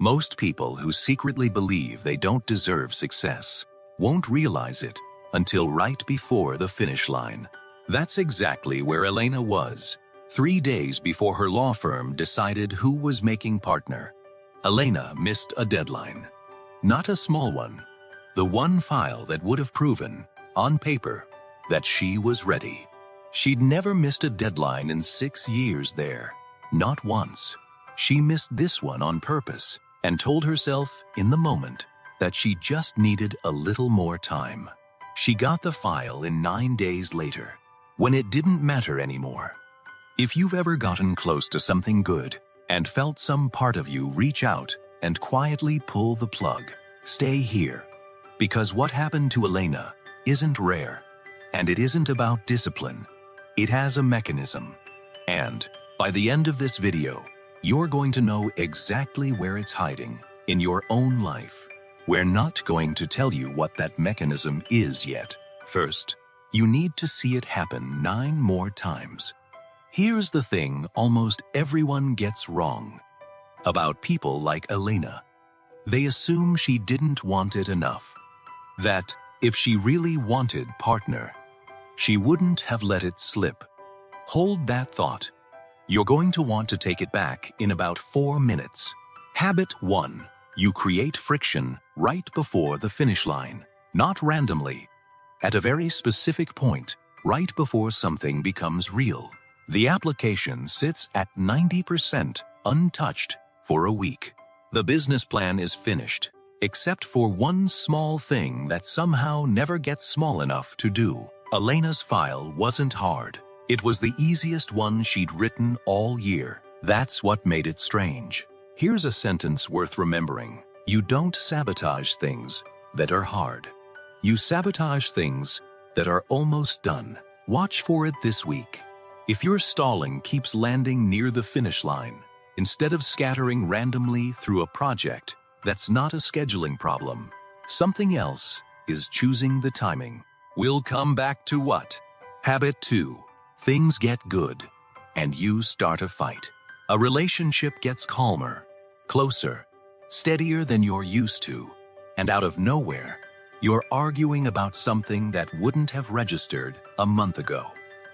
Most people who secretly believe they don't deserve success won't realize it until right before the finish line. That's exactly where Elena was, 3 days before her law firm decided who was making partner. Elena missed a deadline. Not a small one. The one file that would have proven, on paper, that she was ready. She'd never missed a deadline in 6 years there. Not once. She missed this one on purpose and told herself in the moment that she just needed a little more time. She got the file in 9 days later, when it didn't matter anymore. If you've ever gotten close to something good and felt some part of you reach out and quietly pull the plug, stay here. Because what happened to Elena isn't rare, and it isn't about discipline. It has a mechanism. And by the end of this video, you're going to know exactly where it's hiding in your own life. We're not going to tell you what that mechanism is yet. First, you need to see it happen 9 more times. Here's the thing almost everyone gets wrong about people like Elena. They assume she didn't want it enough. That if she really wanted partner, she wouldn't have let it slip. Hold that thought. You're going to want to take it back in about 4 minutes. Habit 1. You create friction right before the finish line, not randomly. At a very specific point, right before something becomes real. The application sits at 90% untouched for a week. The business plan is finished, except for one small thing that somehow never gets small enough to do. Elena's file wasn't hard. It was the easiest one she'd written all year. That's what made it strange. Here's a sentence worth remembering. You don't sabotage things that are hard. You sabotage things that are almost done. Watch for it this week. If your stalling keeps landing near the finish line, instead of scattering randomly through a project that's not a scheduling problem, something else is choosing the timing. We'll come back to what? Habit 2. Things get good, and you start a fight. A relationship gets calmer, closer, steadier than you're used to, and out of nowhere, you're arguing about something that wouldn't have registered a month ago.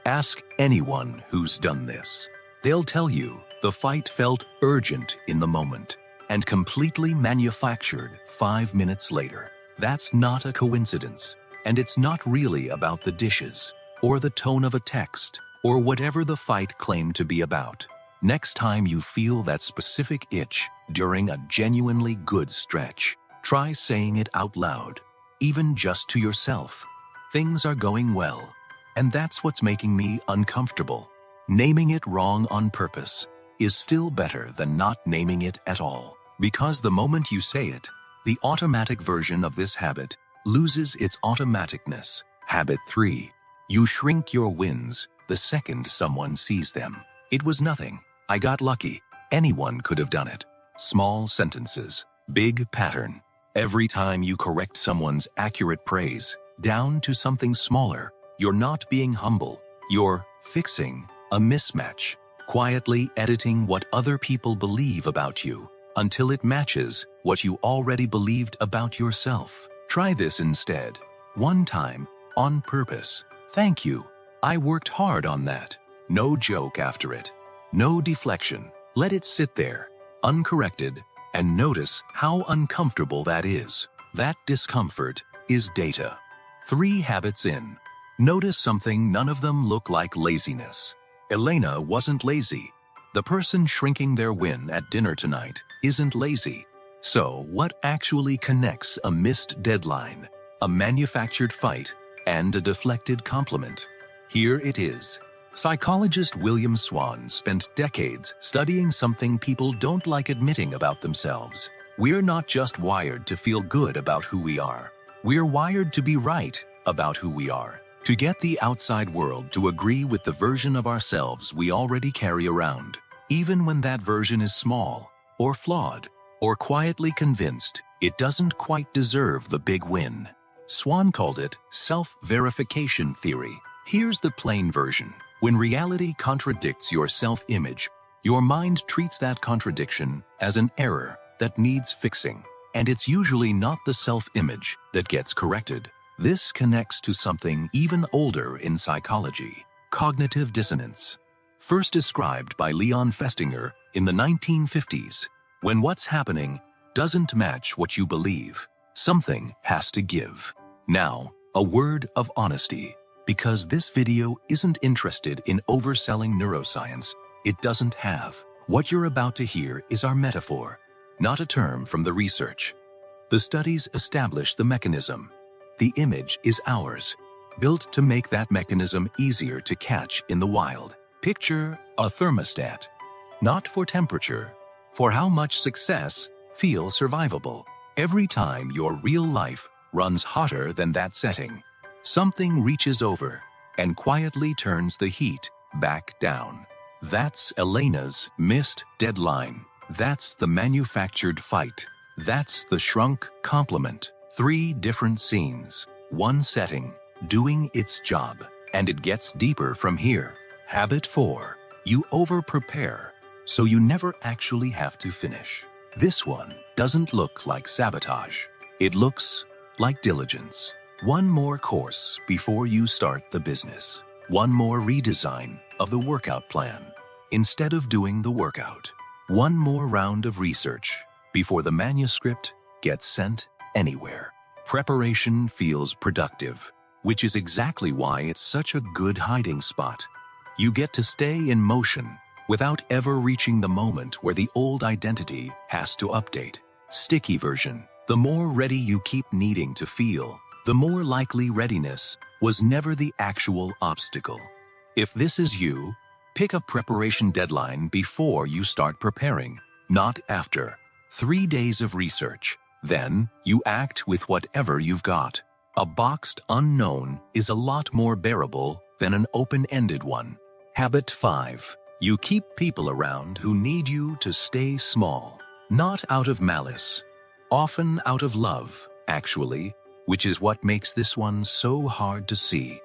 Ask anyone who's done this. They'll tell you the fight felt urgent in the moment and completely manufactured 5 minutes later. That's not a coincidence, and it's not really about the dishes or the tone of a text or whatever the fight claimed to be about. Next time you feel that specific itch during a genuinely good stretch, try saying it out loud, even just to yourself. Things are going well, and that's what's making me uncomfortable. Naming it wrong on purpose is still better than not naming it at all, because the moment you say it, the automatic version of this habit loses its automaticness. Habit 3. You shrink your wins the second someone sees them. It was nothing. I got lucky. Anyone could have done it. Small sentences, big pattern. Every time you correct someone's accurate praise down to something smaller, you're not being humble. You're fixing a mismatch, quietly editing what other people believe about you until it matches what you already believed about yourself. Try this instead. One time, on purpose. Thank you. I worked hard on that. No joke after it. No deflection. Let it sit there, uncorrected, and notice how uncomfortable that is. That discomfort is data. 3 habits in. Notice something. None of them look like laziness. Elena wasn't lazy. The person shrinking their win at dinner tonight isn't lazy. So what actually connects a missed deadline, a manufactured fight, and a deflected compliment? Here it is. Psychologist William Swan spent decades studying something people don't like admitting about themselves. We're not just wired to feel good about who we are. We're wired to be right about who we are, to get the outside world to agree with the version of ourselves we already carry around, even when that version is small, or flawed, or quietly convinced it doesn't quite deserve the big win. Swan called it self-verification theory. Here's the plain version. When reality contradicts your self-image, your mind treats that contradiction as an error, that needs fixing, and it's usually not the self-image that gets corrected. This connects to something even older in psychology: cognitive dissonance. First described by Leon Festinger in the 1950s, when what's happening doesn't match what you believe, something has to give. Now, a word of honesty, because this video isn't interested in overselling neuroscience. It doesn't have. What you're about to hear is our metaphor, not a term from the research. The studies establish the mechanism. The image is ours, built to make that mechanism easier to catch in the wild. Picture a thermostat, not for temperature, for how much success feels survivable. Every time your real life runs hotter than that setting, something reaches over and quietly turns the heat back down. That's Elena's missed deadline. That's the manufactured fight. That's the shrunk compliment. 3 different scenes, 1 setting, doing its job. And it gets deeper from here. Habit 4. You over-prepare, so you never actually have to finish. This one doesn't look like sabotage. It looks like diligence. 1 more course before you start the business. 1 more redesign of the workout plan instead of doing the workout. 1 more round of research before the manuscript gets sent anywhere. Preparation feels productive, which is exactly why it's such a good hiding spot. You get to stay in motion without ever reaching the moment where the old identity has to update. Sticky version. The more ready you keep needing to feel, the more likely readiness was never the actual obstacle. If this is you, pick a preparation deadline before you start preparing, not after. 3 days of research. Then, you act with whatever you've got. A boxed unknown is a lot more bearable than an open-ended one. Habit 5. You keep people around who need you to stay small. Not out of malice. Often out of love, actually, which is what makes this one so hard to see.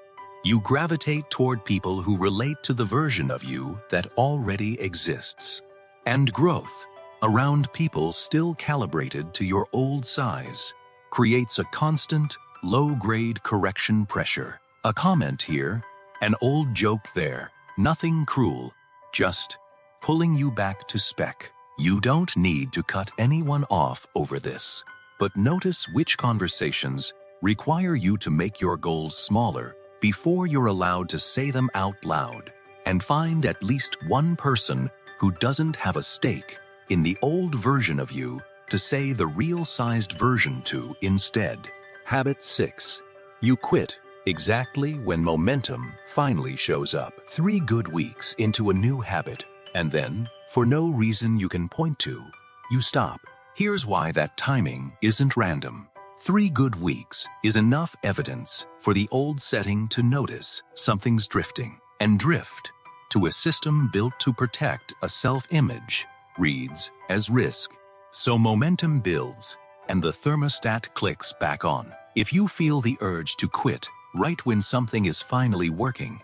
You gravitate toward people who relate to the version of you that already exists. And growth, around people still calibrated to your old size, creates a constant, low-grade correction pressure. A comment here, an old joke there, nothing cruel, just pulling you back to spec. You don't need to cut anyone off over this, but notice which conversations require you to make your goals smaller before you're allowed to say them out loud, and find at least 1 person who doesn't have a stake in the old version of you to say the real-sized version to instead. Habit 6. You quit exactly when momentum finally shows up. 3 good weeks into a new habit, and then, for no reason you can point to, you stop. Here's why that timing isn't random. 3 good weeks is enough evidence for the old setting to notice something's drifting, and drift to a system built to protect a self-image reads as risk. So momentum builds, and the thermostat clicks back on. If you feel the urge to quit right when something is finally working,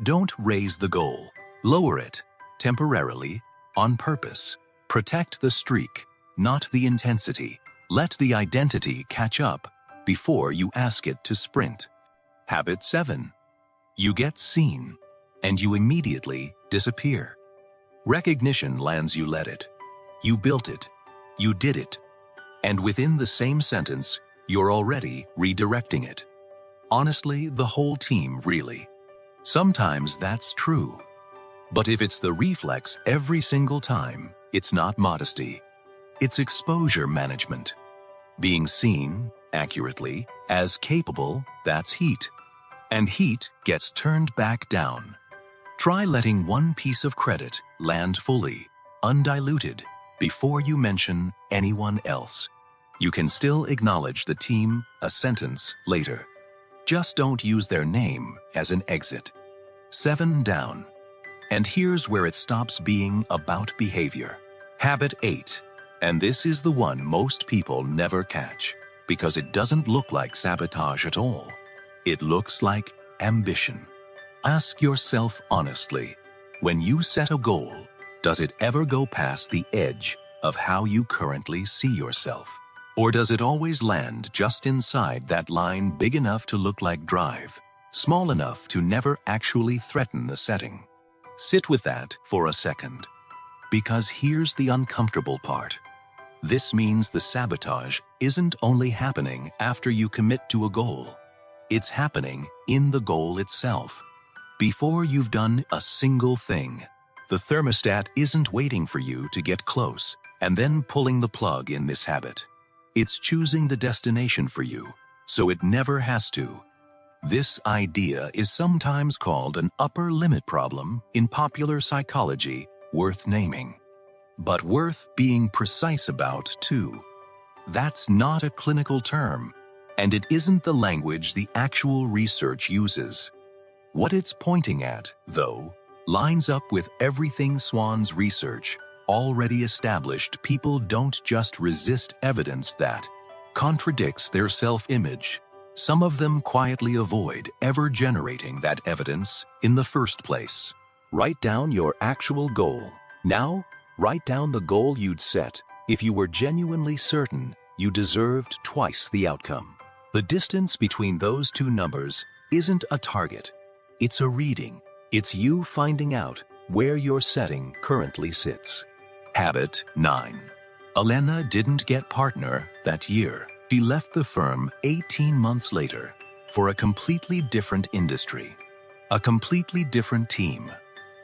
don't raise the goal. Lower it, temporarily, on purpose. Protect the streak, not the intensity. Let the identity catch up before you ask it to sprint. Habit 7. You get seen, and you immediately disappear. Recognition lands you let it. You built it. You did it. And within the same sentence, you're already redirecting it. Honestly, the whole team, really. Sometimes that's true. But if it's the reflex every single time, it's not modesty. It's exposure management. Being seen, accurately, as capable, that's heat. And heat gets turned back down. Try letting 1 piece of credit land fully, undiluted, before you mention anyone else. You can still acknowledge the team a sentence later. Just don't use their name as an exit. 7 down. And here's where it stops being about behavior. Habit 8. And this is the one most people never catch, because it doesn't look like sabotage at all. It looks like ambition. Ask yourself honestly, when you set a goal, does it ever go past the edge of how you currently see yourself? Or does it always land just inside that line big enough to look like drive, small enough to never actually threaten the setting? Sit with that for a second. Because here's the uncomfortable part. This means the sabotage isn't only happening after you commit to a goal. It's happening in the goal itself. Before you've done a single thing, the thermostat isn't waiting for you to get close and then pulling the plug in this habit. It's choosing the destination for you, so it never has to. This idea is sometimes called an upper limit problem in popular psychology, worth naming. But worth being precise about, too. That's not a clinical term, and it isn't the language the actual research uses. What it's pointing at, though, lines up with everything Swan's research already established. People don't just resist evidence that contradicts their self-image. Some of them quietly avoid ever generating that evidence in the first place. Write down your actual goal. Now, write down the goal you'd set if you were genuinely certain you deserved twice the outcome. The distance between those two numbers isn't a target. It's a reading. It's you finding out where your setting currently sits. Habit 9. Elena didn't get partner that year. She left the firm 18 months later for a completely different industry, a completely different team,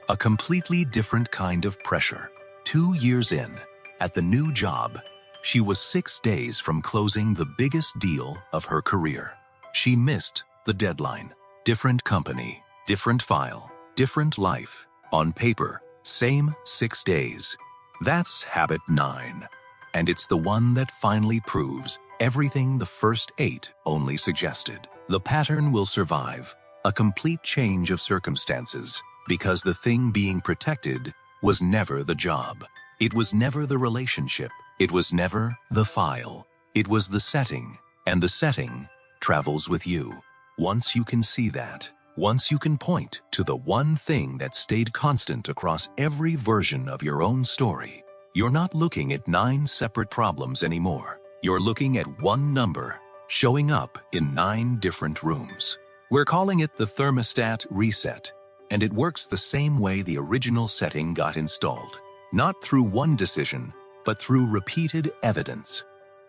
a completely different kind of pressure. 2 years in, at the new job, she was 6 days from closing the biggest deal of her career. She missed the deadline. Different company, different file, different life. On paper, same 6 days. That's habit 9. And it's the one that finally proves everything the first 8 only suggested. The pattern will survive, a complete change of circumstances, because the thing being protected was never the job. It was never the relationship. It was never the file. It was the setting, and the setting travels with you. Once you can see that, once you can point to the one thing that stayed constant across every version of your own story, you're not looking at 9 separate problems anymore. You're looking at one number showing up in 9 different rooms. We're calling it the thermostat reset, and it works the same way the original setting got installed. Not through one decision, but through repeated evidence.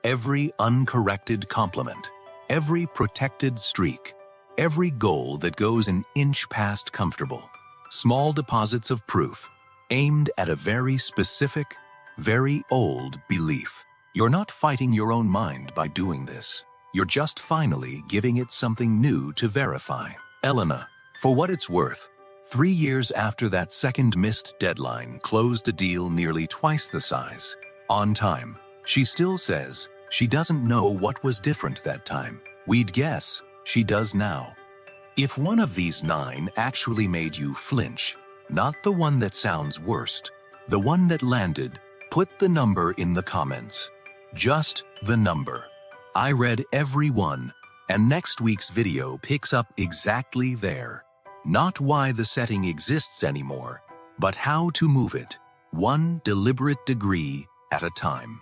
Every uncorrected compliment, every protected streak, every goal that goes an inch past comfortable. Small deposits of proof, aimed at a very specific, very old belief. You're not fighting your own mind by doing this. You're just finally giving it something new to verify. Elena, for what it's worth, 3 years after that second missed deadline, closed a deal nearly twice the size, on time. She still says she doesn't know what was different that time. We'd guess she does now. If one of these 9 actually made you flinch, not the one that sounds worst, the one that landed, put the number in the comments. Just the number. I read every one, and next week's video picks up exactly there. Not why the setting exists anymore, but how to move it, one deliberate degree at a time.